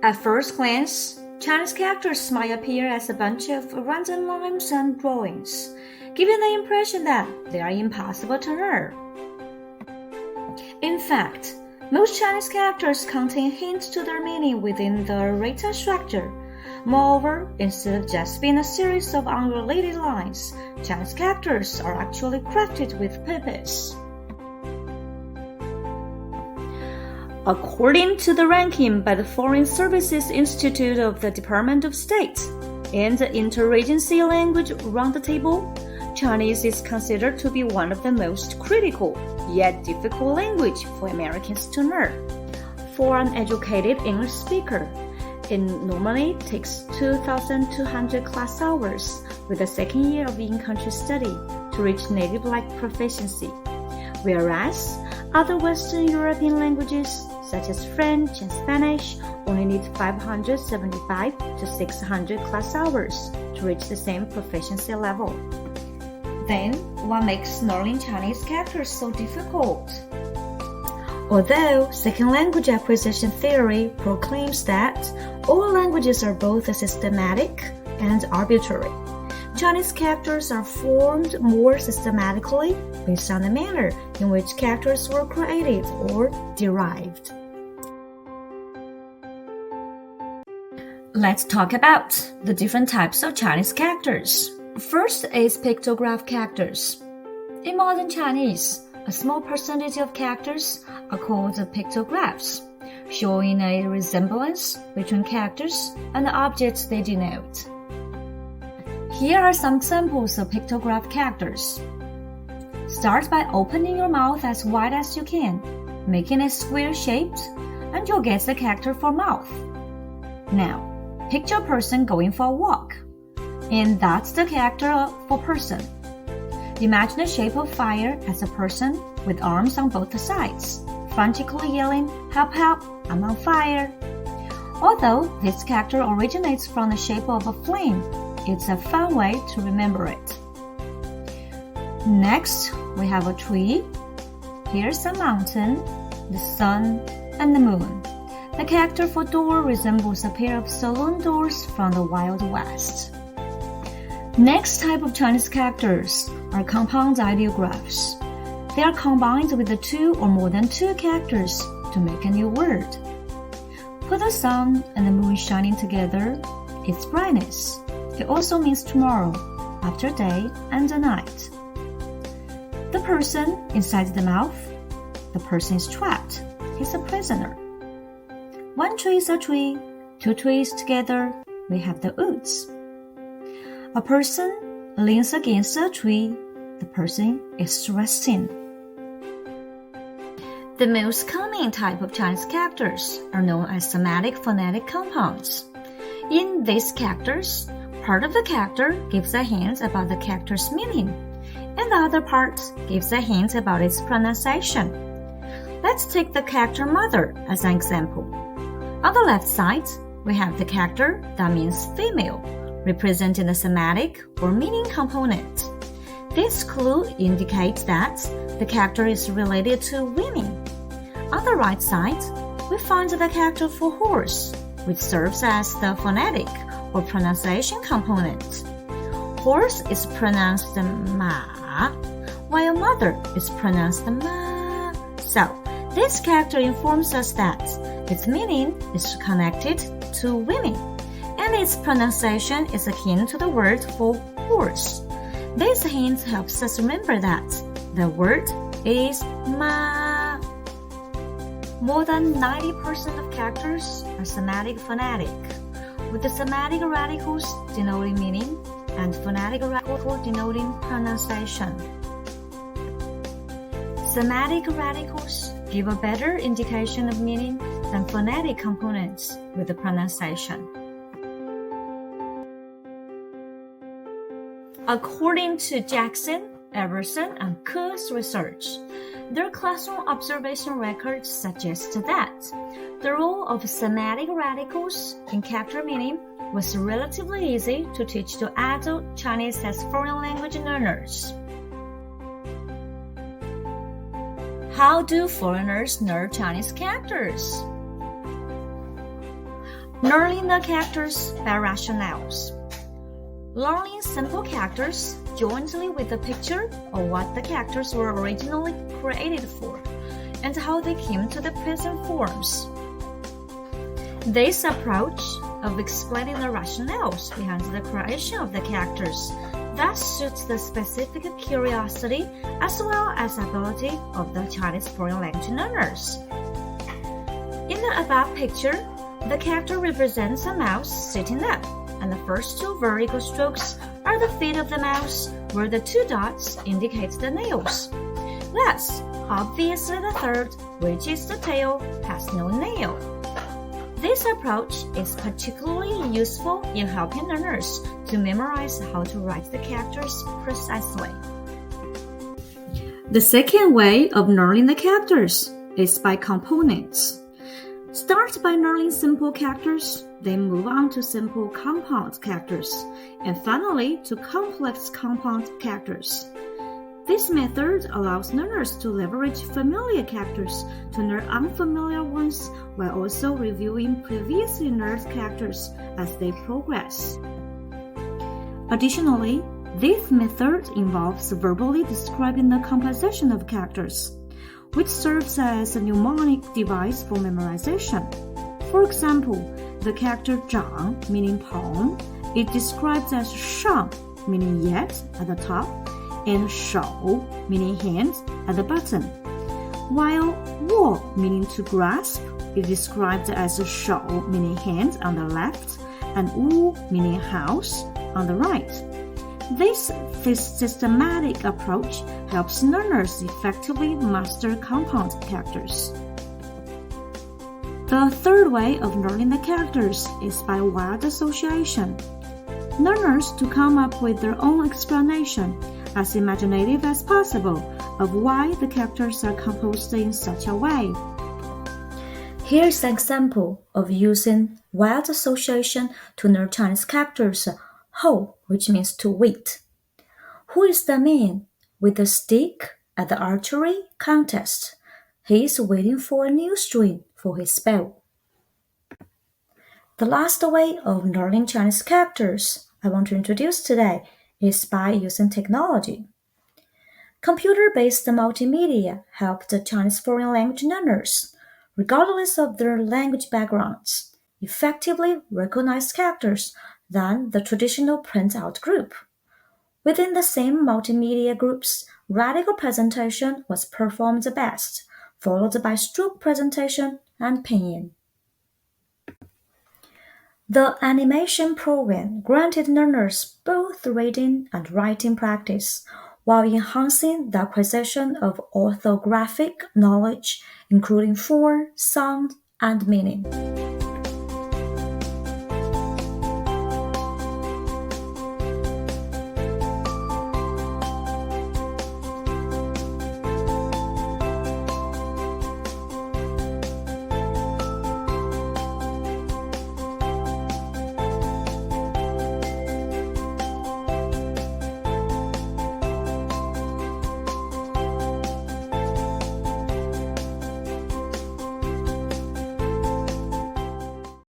At first glance, Chinese characters might appear as a bunch of random lines and drawings, giving the impression that they are impossible to learn. In fact, most Chinese characters contain hints to their meaning within the written structure. Moreover, instead of just being a series of unrelated lines, Chinese characters are actually crafted with purpose. According to the ranking by the Foreign Services Institute of the Department of State and the Interagency Language Roundtable, Chinese is considered to be one of the most critical yet difficult language for Americans to learn. For an educated English speaker, it normally takes 2,200 class hours with the second year of in-country study to reach native-like proficiency, whereas other Western European languages such as French and Spanish only need 575 to 600 class hours to reach the same proficiency level. Then, what makes learning Chinese characters so difficult? Although second language acquisition theory proclaims that all languages are both systematic and arbitrary, Chinese characters are formed more systematically based on the manner in which characters were created or derived. Let's talk about the different types of Chinese characters. First is pictograph characters. In modern Chinese, a small percentage of characters are called pictographs, showing a resemblance between characters and the objects they denote. Here are some examples of pictograph characters. Start by opening your mouth as wide as you can, making it square-shaped, and you'll get the character for mouth. Now, picture a person going for a walk, and that's the character for person. Imagine the shape of fire as a person with arms on both sides, frantically yelling, "Help, help, I'm on fire." Although this character originates from the shape of a flame, it's a fun way to remember it. Next, we have a tree. Here's a mountain, the sun, and the moon. The character for door resembles a pair of saloon doors from the Wild West. Next type of Chinese characters are compound ideographs. They are combined with the two or more than two characters to make a new word. Put the sun and the moon shining together, it's brightness. It also means tomorrow, after day and the night. The person inside the mouth, the person is trapped. He's a prisoner. One tree is a tree, two trees together, we have the woods. A person leans against a tree, the person is resting. The most common type of Chinese characters are known as somatic phonetic compounds. In these characters, part of the character gives a hint about the character's meaning, and the other part gives a hint about its pronunciation. Let's take the character mother as an example. On the left side, we have the character that means female, representing the somatic or meaning component. This clue indicates that the character is related to women. On the right side, we find the character for horse, which serves as the phonetic or pronunciation component. Horse is pronounced ma, while mother is pronounced ma. So, this character informs us that its meaning is connected to women, and its pronunciation is akin to the word for horse. This hint helps us remember that the word is ma. More than 90% of characters are somatic phonetic, with the somatic radicals denoting meaning and phonetic radicals denoting pronunciation. Somatic radicals give a better indication of meaning than phonetic components with the pronunciation. According to Jackson, Everson, and Kuhn's research, their classroom observation records suggest that the role of somatic radicals in character meaning was relatively easy to teach to adult Chinese as foreign language learners. How do foreigners learn Chinese characters? Learning the characters by rationales. Learning simple characters jointly with the picture of what the characters were originally created for and how they came to the present forms. This approach of explaining the rationales behind the creation of the characters thus suits the specific curiosity as well as ability of the Chinese foreign language learners. In the above picture, the character represents a mouse sitting up, and the first two vertical strokes are the feet of the mouse, where the two dots indicate the nails. Thus, obviously the third, which is the tail, has no nail. This approach is particularly useful in helping learners to memorize how to write the characters precisely. The second way of learning the characters is by components. Start by learning simple characters, then move on to simple compound characters, and finally to complex compound characters. This method allows learners to leverage familiar characters to learn unfamiliar ones while also reviewing previously learned characters as they progress. Additionally, this method involves verbally describing the composition of characters, which serves as a mnemonic device for memorization. For example, the character 长, meaning palm, is described as 上, meaning yet at the top, and 手, meaning hands at the bottom, while 握, meaning to grasp, is described as 手, meaning hand on the left, and 屋, meaning house, on the right. This systematic approach helps learners effectively master compound characters. The third way of learning the characters is by word association. Learners to come up with their own explanation, as imaginative as possible, of why the characters are composed in such a way. Here's an example of using word association to learn Chinese characters. 后, which means to wait. Who is the man with the stick at the archery contest? He is waiting for a new string for his bow. The last way of learning Chinese characters I want to introduce today is by using technology. Computer-based multimedia help the Chinese foreign language learners, regardless of their language backgrounds, effectively recognize characters than the traditional print-out group. Within the same multimedia groups, radical presentation was performed best, followed by stroke presentation and pinyin. The animation program granted learners both reading and writing practice, while enhancing the acquisition of orthographic knowledge, including form, sound, and meaning.